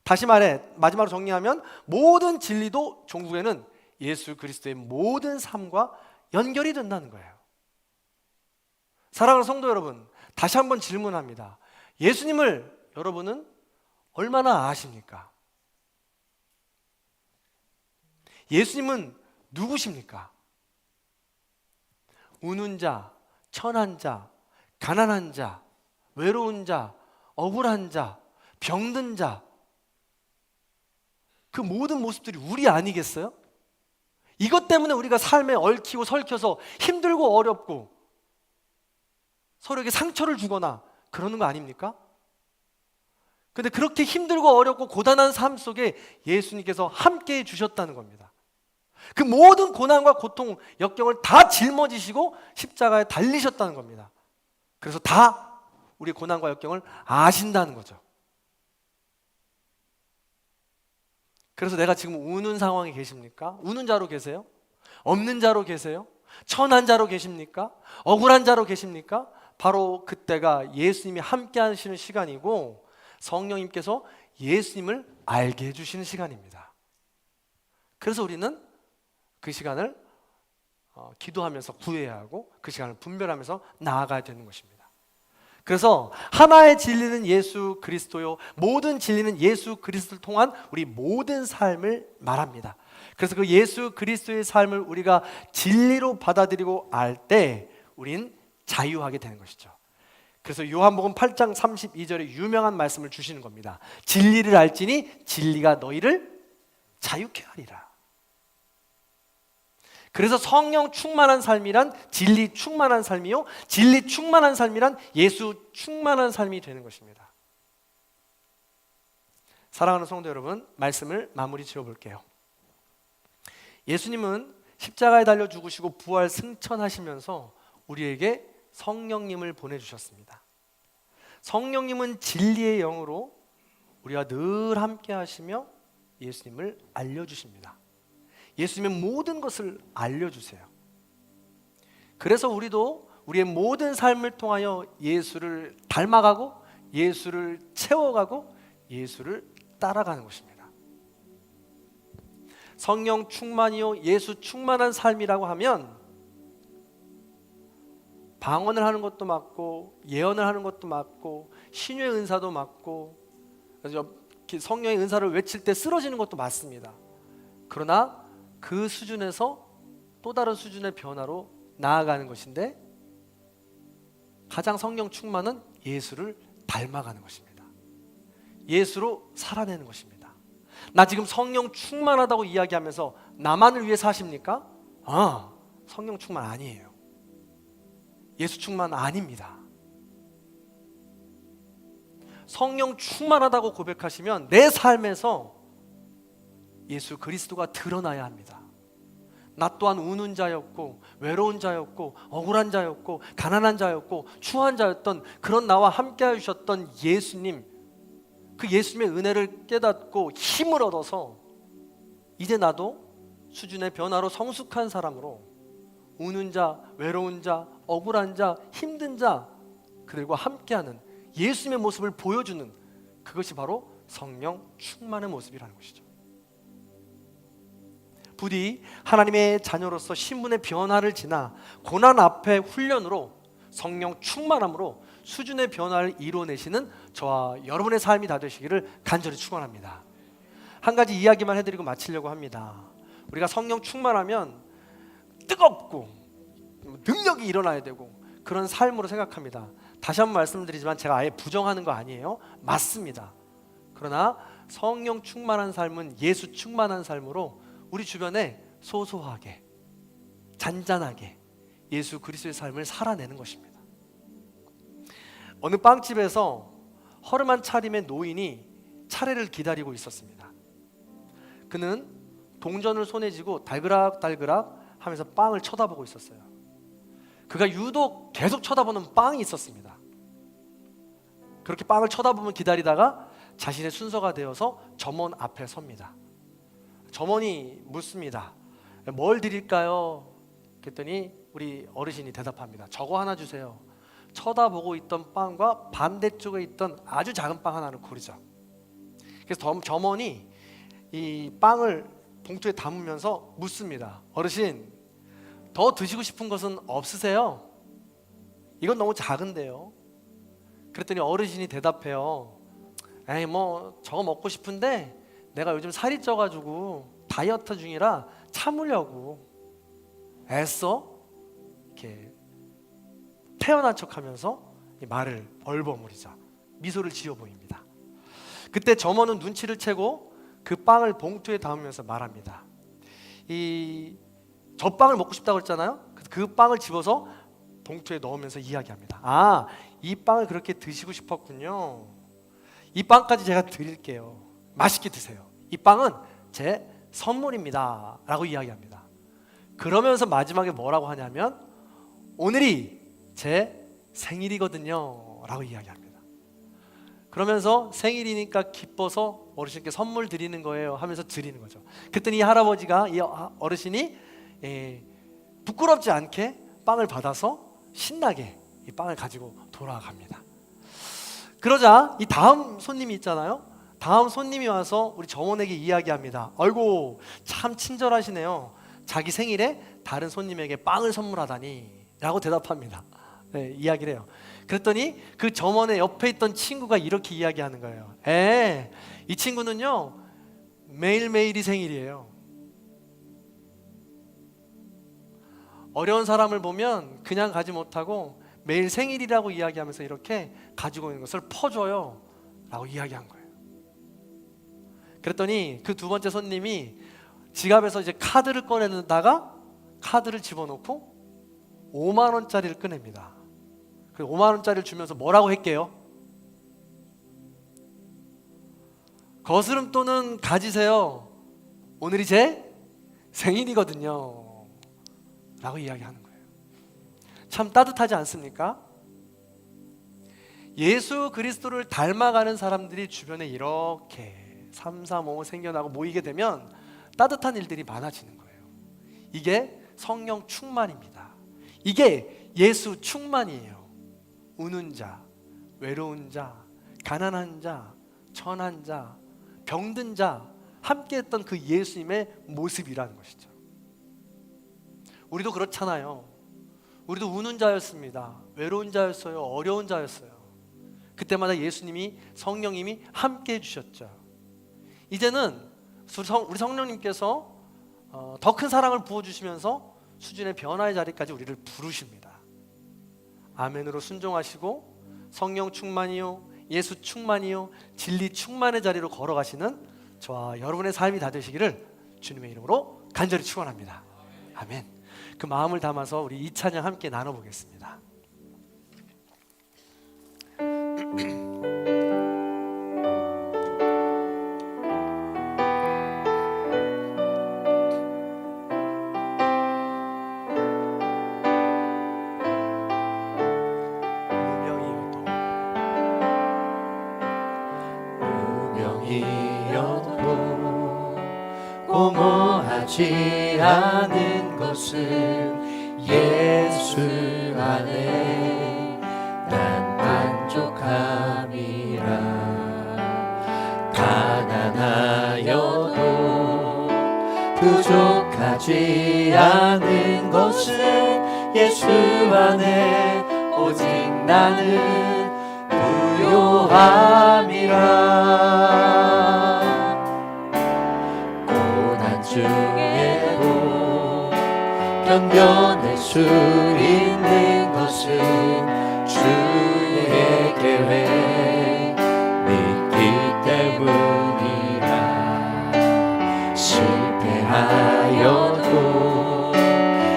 다시 말해 마지막으로 정리하면 모든 진리도 종국에는 예수 그리스도의 모든 삶과 연결이 된다는 거예요. 사랑하는 성도 여러분, 다시 한번 질문합니다. 예수님을 여러분은 얼마나 아십니까? 예수님은 누구십니까? 우는 자, 천한 자, 가난한 자, 외로운 자, 억울한 자, 병든 자, 그 모든 모습들이 우리 아니겠어요? 이것 때문에 우리가 삶에 얽히고 설켜서 힘들고 어렵고 서로에게 상처를 주거나 그러는 거 아닙니까? 근데 그렇게 힘들고 어렵고 고단한 삶 속에 예수님께서 함께 해주셨다는 겁니다. 그 모든 고난과 고통, 역경을 다 짊어지시고 십자가에 달리셨다는 겁니다. 그래서 다 우리 고난과 역경을 아신다는 거죠. 그래서 내가 지금 우는 상황에 계십니까? 우는 자로 계세요? 없는 자로 계세요? 천한 자로 계십니까? 억울한 자로 계십니까? 바로 그때가 예수님이 함께 하시는 시간이고 성령님께서 예수님을 알게 해주시는 시간입니다. 그래서 우리는 그 시간을 기도하면서 구해야 하고 그 시간을 분별하면서 나아가야 되는 것입니다. 그래서 하나의 진리는 예수 그리스도요, 모든 진리는 예수 그리스도를 통한 우리 모든 삶을 말합니다. 그래서 그 예수 그리스도의 삶을 우리가 진리로 받아들이고 알 때 우린 자유하게 되는 것이죠. 그래서 요한복음 8장 32절에 유명한 말씀을 주시는 겁니다. 진리를 알지니 진리가 너희를 자유케 하리라. 그래서 성령 충만한 삶이란 진리 충만한 삶이요, 진리 충만한 삶이란 예수 충만한 삶이 되는 것입니다. 사랑하는 성도 여러분, 말씀을 마무리 지어 볼게요. 예수님은 십자가에 달려 죽으시고 부활 승천하시면서 우리에게 성령님을 보내주셨습니다. 성령님은 진리의 영으로 우리와 늘 함께 하시며 예수님을 알려주십니다. 예수님의 모든 것을 알려주세요. 그래서 우리도 우리의 모든 삶을 통하여 예수를 닮아가고 예수를 채워가고 예수를 따라가는 것입니다. 성령 충만이요 예수 충만한 삶이라고 하면 방언을 하는 것도 맞고 예언을 하는 것도 맞고 신유의 은사도 맞고 성령의 은사를 외칠 때 쓰러지는 것도 맞습니다. 그러나 그 수준에서 또 다른 수준의 변화로 나아가는 것인데 가장 성령 충만은 예수를 닮아가는 것입니다. 예수로 살아내는 것입니다. 나 지금 성령 충만하다고 이야기하면서 나만을 위해 사십니까? 성령 충만 아니에요. 예수 충만 아닙니다. 성령 충만하다고 고백하시면 내 삶에서 예수 그리스도가 드러나야 합니다. 나 또한 우는 자였고 외로운 자였고 억울한 자였고 가난한 자였고 추한 자였던 그런 나와 함께 해주셨던 예수님, 그 예수님의 은혜를 깨닫고 힘을 얻어서 이제 나도 수준의 변화로 성숙한 사람으로 우는 자, 외로운 자, 억울한 자, 힘든 자 그들과 함께하는 예수님의 모습을 보여주는 그것이 바로 성령 충만의 모습이라는 것이죠. 부디 하나님의 자녀로서 신분의 변화를 지나 고난 앞에 훈련으로 성령 충만함으로 수준의 변화를 이루어내시는 저와 여러분의 삶이 다 되시기를 간절히 축원합니다. 한 가지 이야기만 해드리고 마치려고 합니다. 우리가 성령 충만하면 뜨겁고 능력이 일어나야 되고 그런 삶으로 생각합니다. 다시 한번 말씀드리지만 제가 아예 부정하는 거 아니에요. 맞습니다. 그러나 성령 충만한 삶은 예수 충만한 삶으로 우리 주변에 소소하게 잔잔하게 예수 그리스도의 삶을 살아내는 것입니다. 어느 빵집에서 허름한 차림의 노인이 차례를 기다리고 있었습니다. 그는 동전을 손에 쥐고 달그락달그락 하면서 빵을 쳐다보고 있었어요. 그가 유독 계속 쳐다보는 빵이 있었습니다. 그렇게 빵을 쳐다보면 기다리다가 자신의 순서가 되어서 점원 앞에 섭니다. 점원이 묻습니다. 뭘 드릴까요? 그랬더니 우리 어르신이 대답합니다. 저거 하나 주세요. 쳐다보고 있던 빵과 반대쪽에 있던 아주 작은 빵 하나를 고르죠. 그래서 점원이 이 빵을 봉투에 담으면서 묻습니다. 어르신, 더 드시고 싶은 것은 없으세요? 이건 너무 작은데요. 그랬더니 어르신이 대답해요. 에이 뭐 저거 먹고 싶은데 내가 요즘 살이 쪄가지고 다이어트 중이라 참으려고 애써 이렇게 태어난 척하면서 이 말을 벌버무리자 미소를 지어 보입니다. 그때 점원은 눈치를 채고 그 빵을 봉투에 담으면서 말합니다. 이 젖빵을 먹고 싶다고 했잖아요. 그 빵을 집어서 봉투에 넣으면서 이야기합니다. 아, 이 빵을 그렇게 드시고 싶었군요. 이 빵까지 제가 드릴게요. 맛있게 드세요. 이 빵은 제 선물입니다 라고 이야기합니다. 그러면서 마지막에 뭐라고 하냐면 오늘이 제 생일이거든요 라고 이야기합니다. 그러면서 생일이니까 기뻐서 어르신께 선물 드리는 거예요 하면서 드리는 거죠. 그랬더니 이 할아버지가, 이 어르신이 부끄럽지 않게 빵을 받아서 신나게 이 빵을 가지고 돌아갑니다. 그러자 이 다음 손님이 있잖아요. 다음 손님이 와서 우리 점원에게 이야기합니다. 아이고 참 친절하시네요. 자기 생일에 다른 손님에게 빵을 선물하다니 라고 대답합니다. 네, 이야기를 해요. 그랬더니 그 점원의 옆에 있던 친구가 이렇게 이야기하는 거예요. 이 친구는요 매일매일이 생일이에요. 어려운 사람을 보면 그냥 가지 못하고 매일 생일이라고 이야기하면서 이렇게 가지고 있는 것을 퍼줘요 라고 이야기한 거예요. 그랬더니 그 두 번째 손님이 지갑에서 이제 카드를 꺼내다가 카드를 집어넣고 5만 원짜리를 꺼냅니다. 그 5만 원짜리를 주면서 뭐라고 할게요? 거스름돈은 가지세요. 오늘이 제 생일이거든요 라고 이야기하는 거예요. 참 따뜻하지 않습니까? 예수 그리스도를 닮아가는 사람들이 주변에 이렇게 3, 4, 5 생겨나고 모이게 되면 따뜻한 일들이 많아지는 거예요. 이게 성령 충만입니다. 이게 예수 충만이에요. 우는 자, 외로운 자, 가난한 자, 천한 자, 병든 자 함께 했던 그 예수님의 모습이라는 것이죠. 우리도 그렇잖아요. 우리도 우는 자였습니다. 외로운 자였어요. 어려운 자였어요. 그때마다 예수님이, 성령님이 함께 해주셨죠. 이제는 우리 성령님께서 더 큰 사랑을 부어주시면서 수준의 변화의 자리까지 우리를 부르십니다. 아멘으로 순종하시고 성령 충만이요, 예수 충만이요, 진리 충만의 자리로 걸어가시는 저와 여러분의 삶이 다 되시기를 주님의 이름으로 간절히 축원합니다. 아멘. 그 마음을 담아서 우리 이 찬양 함께 나눠보겠습니다. 무명이어도 공허하지 않은 것은 예수 안에 난 만족함이라. 가난하여도 부족하지 않은 것은 예수 안에 오직 나는 부요함이라. 고난 중에도 견뎌낼 수 있는 것은 주의 계획 믿기 때문이라. 실패하여도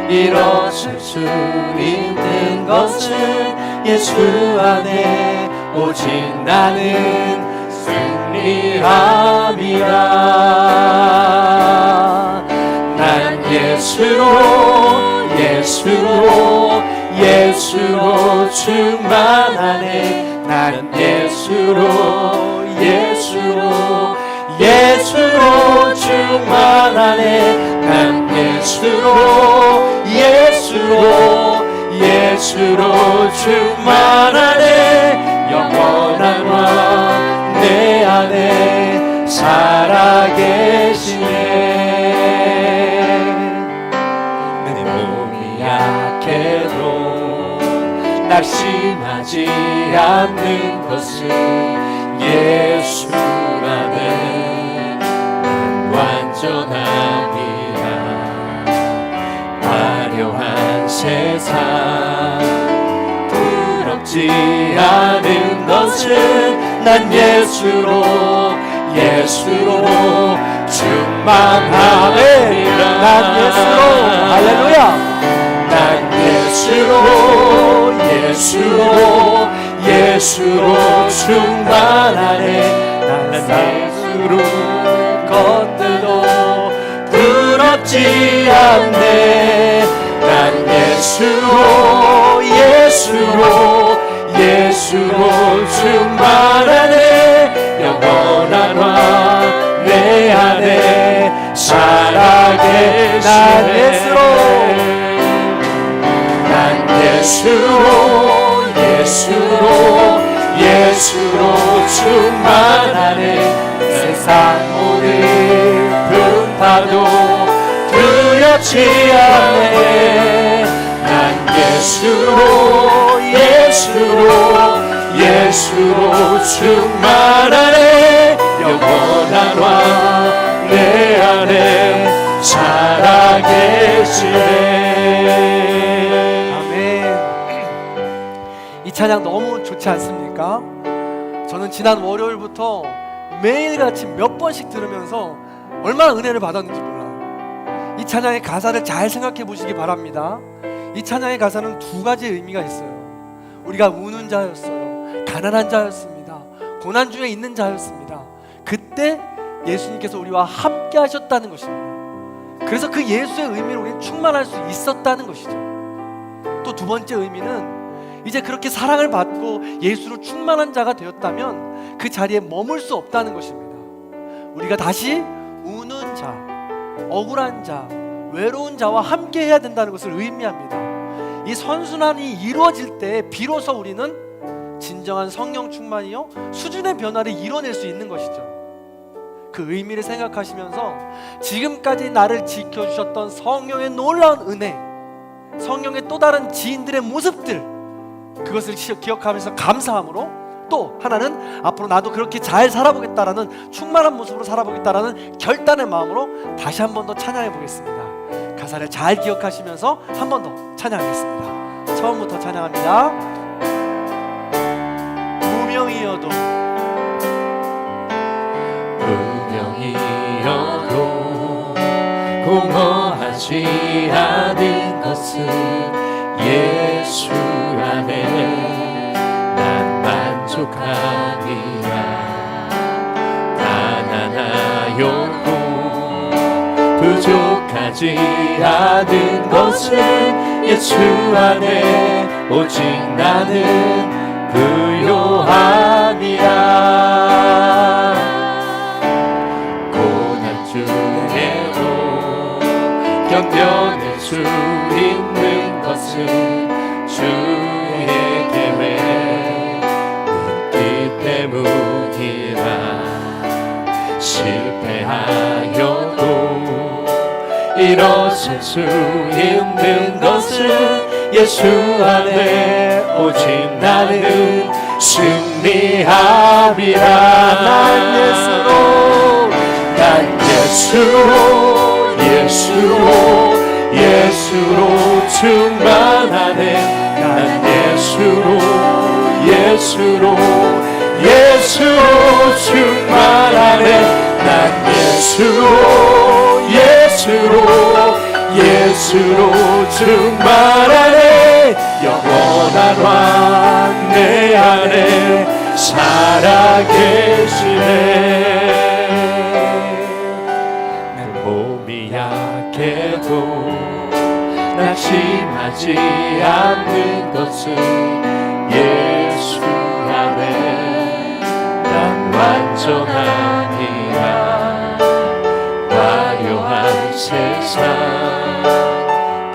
일어설 수 있는 것은 예수 안에 오직 나는 승리함이라. 난 예수로 충만하네. 난 예수로 충만하네. 난 예수로 충만하네. 영원한 왕 내 안에 살아계시네. 내 몸이 약해도 낙심하지 않는 것은 예수 안에 난 완전 완전함이라. 화려한 세상 부럽지 않은 것은 난 예수로 충만함이라. 난 예수로, 할렐루야. 난 예수로 충만하네. 난 예수로 걷어도 부럽지 않네. 난 예수로 충만하네. 영원한 화 내 안에 살아계시네. 난 예수로 충만하네. 세상 모든 분파도 두렵지 않네. 난 예수로 충만하네. 영원한 왕 내 안에 살아계시네. 아멘. 이 찬양 너무 좋지 않습니까? 저는 지난 월요일부터 매일같이 몇 번씩 들으면서 얼마나 은혜를 받았는지 몰라요. 이 찬양의 가사를 잘 생각해 보시기 바랍니다. 이 찬양의 가사는 두 가지의 의미가 있어요. 우리가 우는 자였어요. 가난한 자였습니다. 고난 중에 있는 자였습니다. 그때 예수님께서 우리와 함께 하셨다는 것입니다. 그래서 그 예수의 의미를 우리는 충만할 수 있었다는 것이죠. 또 두 번째 의미는 이제 그렇게 사랑을 받고 예수로 충만한 자가 되었다면 그 자리에 머물 수 없다는 것입니다. 우리가 다시 우는 자, 억울한 자, 외로운 자와 함께 해야 된다는 것을 의미합니다. 이 선순환이 이루어질 때 비로소 우리는 진정한 성령 충만이요 수준의 변화를 이뤄낼 수 있는 것이죠. 그 의미를 생각하시면서 지금까지 나를 지켜주셨던 성령의 놀라운 은혜, 성령의 또 다른 지인들의 모습들, 그것을 기억하면서 감사함으로, 또 하나는 앞으로 나도 그렇게 잘 살아보겠다라는 충만한 모습으로 살아보겠다라는 결단의 마음으로 다시 한 번 더 찬양해 보겠습니다. 가사를 잘 기억하시면서 한 번 더 찬양하겠습니다. 처음부터 찬양합니다. 무명이어도 공허하지 않은 것은 예수 안에 난 만족하리라. 가난하여도 부족하지 않은 것은 예수 안에 오직 나는 부요함이라. 고난 중에도 견뎌낼 수 있는 것은 주의 계획 있기 때문이라. 실패하여도 일어설 수 있는 것은 예수 안에 오직 나는 승리함이라. 난 예수로 충만하네. 난 예수로 충만하네. 난 예수로 충만하네. 영원한 왕 내 안에 살아계시네. 내 몸이 약해도 낙심하지 않는 것은 예수 안에 난 완전하니라. 화려한 세상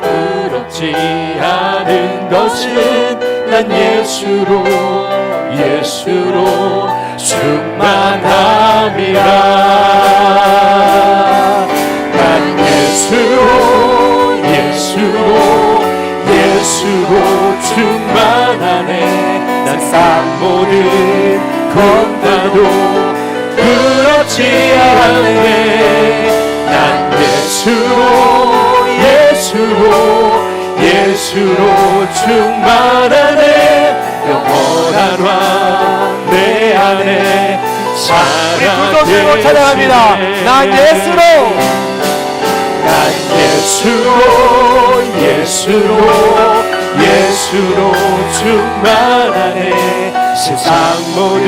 부럽지 않은 것은 난 예수로 충만함이라. 난 예수로 충만하네. 난 산 모든 건너도 그렇지 않네. 난 난 예수로 충만하네. 영원한 왕 내 안에 우리 두 손으로 찬양합니다. 난 예수로 충만하네. 세상 모든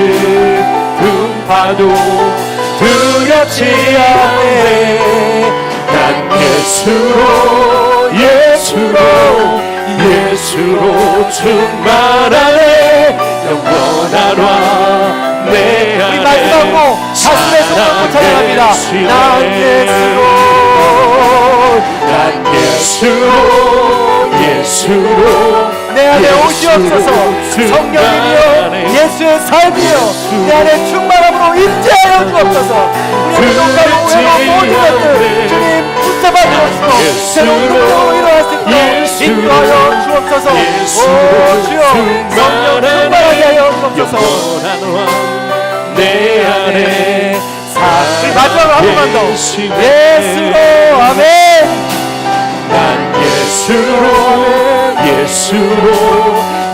풍파도 두렵지 않네. 난 예수로 충만하네. 영원한 왕 내 안에. 우리 마지막으로 가슴에 손 얹고 찬양합니다. 난 예수로 내 안에 오시옵소서. 성령님이여 예수의 삶이여 내 안에 충만함으로 임재하여 주옵소서. 우리의 부족하고 오해와 모든 것들 주님 붙잡아 주옵시고 새로운 능력으로 일어날 수 있도록 인도하여 주옵소서. 오 주여 성령 충만하게 하여 주옵소서. 내 안에 우리 마지막으로 한 번만 더 예수로 아멘. 난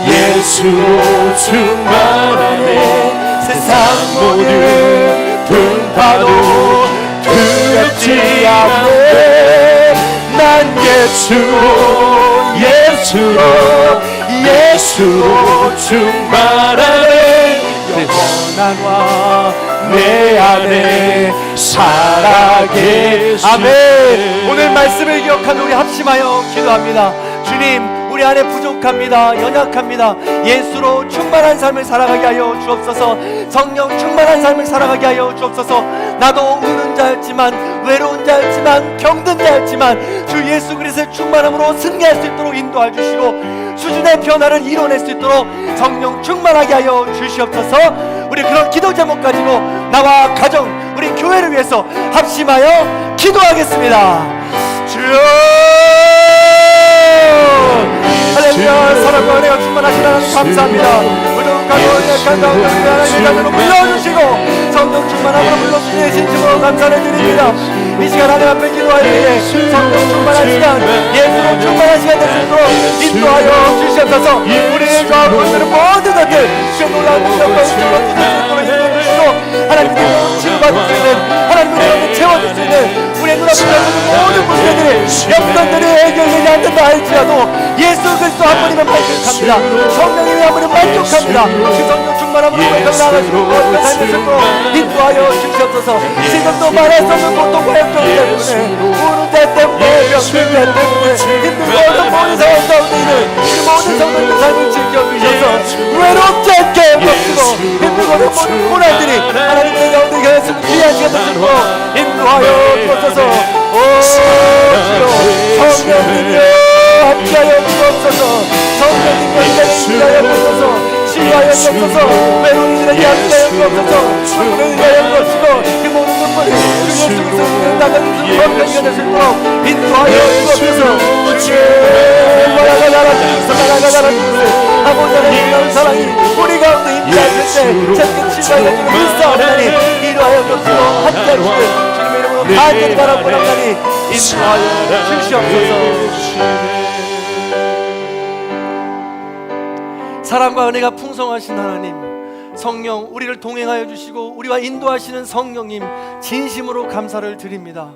예수로 충만하네. 세상 모든 풍파도 두렵지 않네. 난 예수로 충만하네. 영원한 왕 내 안에 살아계시네. 아멘. 오늘 말씀을 기억한 우리 합심하여 기도합니다. 주님 우리 안에 부족합니다. 연약합니다. 예수로 충만한 삶을 살아가게 하여 주옵소서. 성령 충만한 삶을 살아가게 하여 주옵소서. 나도 우는 자였지만 외로운 자였지만 병든 자였지만 주 예수 그리스도의 충만함으로 승리할 수 있도록 인도해 주시고 수준의 변화를 이뤄낼 수 있도록 성령 충만하게 하여 주시옵소서. 우리 그런 기도 제목 가지고 나와 가정 우리 교회를 위해서 합심하여 기도하겠습니다. 주여 할렐루야. 사랑과 은혜가 충만하신 하나님 감사합니다. 부족하고 연약한 가운데 우리 하나님의 자녀로 불러주시고 성령 충만함으로 불러주시니 진심으로 감사를 드립니다. 이 시간 하나님 앞에 기도할 때에 성령 충만한 시간 예수로 충만한 시간 될 수 있도록 인도하여 주시옵소서. 우리의 좌우로 있는 모든 것들 그 놀라운 능력과 은총으로 인도해주시고 하나님의 치유받을 수 있는 하나님의 채워줄 수 있는 우리의 눈앞에 있는 모든 문제들이 역전들이 해결되지 않는다 할지라도 예수 그리스도 한 분이면 만족합니다. 성령님이 한 분이면 만족합니다. 그 성령 충만함으로 우리가 나아가시고 모든 삶을 듣고 인도하여 주시옵소서. 지금도 말할 수 없는 고통과 역경 때문에 우는 데 때문에 병든 데 때문에 힘들고 어떤 모든 상황 가운데 있는 그 모든 성도님의 삶을 지켜주셔서 외롭지 않게 먹고 힘들고 어떤 모든 고난들이 하나님의 가운데 계속 귀한 시간을 듣고 인도하여 주옵소서. 오 주여 성령님이여 함께하여 주옵소서. 성령님과 인도하여 주옵소서. 치유하여 주옵소서. 외로운 이들에게 함께하여 주옵소서. 충분히 인도하여 주옵시고 그 모든 것들이 주 예수 그리스도의 나가는 건강이가 될 수 있도록 인도하여 주옵소서. 주의 나라가 하고자 하는 사랑이 우리 가운데 임재할 때 참된 치유하여 주는 일사옵나니 이루하여 주옵시고 함께하여 주시는 주님의 이름으로 간절히 바라고 나오나니 인도하여 주시옵소서. 사랑과 은혜가 풍성하신 하나님 성령 우리를 동행하여 주시고 우리와 인도하시는 성령님 진심으로 감사를 드립니다.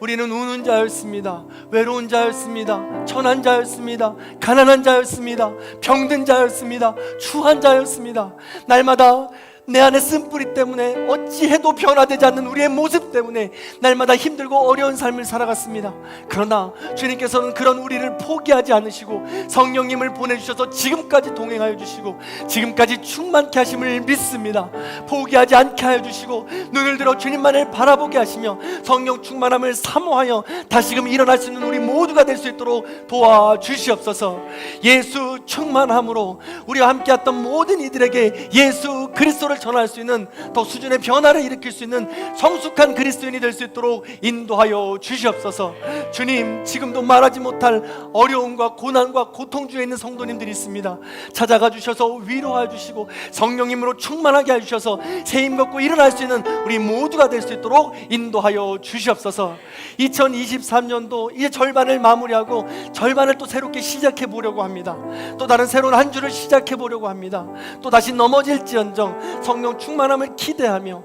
우리는 우는 자였습니다. 외로운 자였습니다. 천한 자였습니다. 가난한 자였습니다. 병든 자였습니다. 추한 자였습니다. 날마다 내 안에 쓴뿌리 때문에 어찌해도 변화되지 않는 우리의 모습 때문에 날마다 힘들고 어려운 삶을 살아갔습니다. 그러나 주님께서는 그런 우리를 포기하지 않으시고 성령님을 보내주셔서 지금까지 동행하여 주시고 지금까지 충만케 하심을 믿습니다. 포기하지 않게 하여 주시고 눈을 들어 주님만을 바라보게 하시며 성령 충만함을 사모하여 다시금 일어날 수 있는 우리 모두가 될 수 있도록 도와주시옵소서. 예수 충만함으로 우리와 함께했던 모든 이들에게 예수 그리스도를 복음을 전할 수 있는 더 수준의 변화를 일으킬 수 있는 성숙한 그리스도인이 될 수 있도록 인도하여 주시옵소서. 주님, 지금도 말하지 못할 어려움과 고난과 고통 중에 있는 성도님들이 있습니다. 찾아가 주셔서 위로해 주시고 성령님으로 충만하게 해주셔서 세임 걷고 일어날 수 있는 우리 모두가 될 수 있도록 인도하여 주시옵소서. 2023년도 이제 절반을 마무리하고 절반을 또 새롭게 시작해 보려고 합니다. 또 다른 새로운 한 주를 시작해 보려고 합니다. 또 다시 넘어질지언정 성령 충만함을 기대하며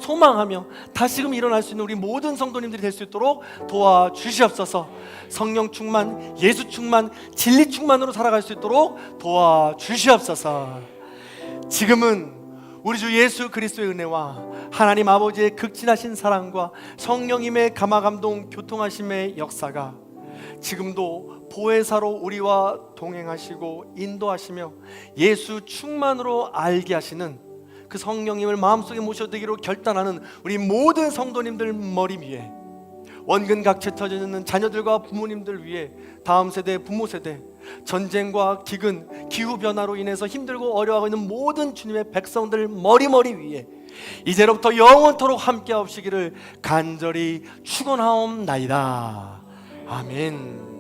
소망하며 다시금 일어날 수 있는 우리 모든 성도님들이 될 수 있도록 도와주시옵소서. 성령 충만, 예수 충만, 진리 충만으로 살아갈 수 있도록 도와주시옵소서. 지금은 우리 주 예수 그리스도의 은혜와 하나님 아버지의 극진하신 사랑과 성령님의 감화감동 교통하심의 역사가 지금도 보혜사로 우리와 동행하시고 인도하시며 예수 충만으로 알게 하시는 그 성령님을 마음속에 모셔두기로 결단하는 우리 모든 성도님들 머리 위에, 원근 각체 터져 있는 자녀들과 부모님들 위에, 다음 세대, 부모 세대, 전쟁과 기근, 기후변화로 인해서 힘들고 어려워하고 있는 모든 주님의 백성들 머리 위에 이제로부터 영원토록 함께 하시기를 간절히 축원하옵나이다. 아멘.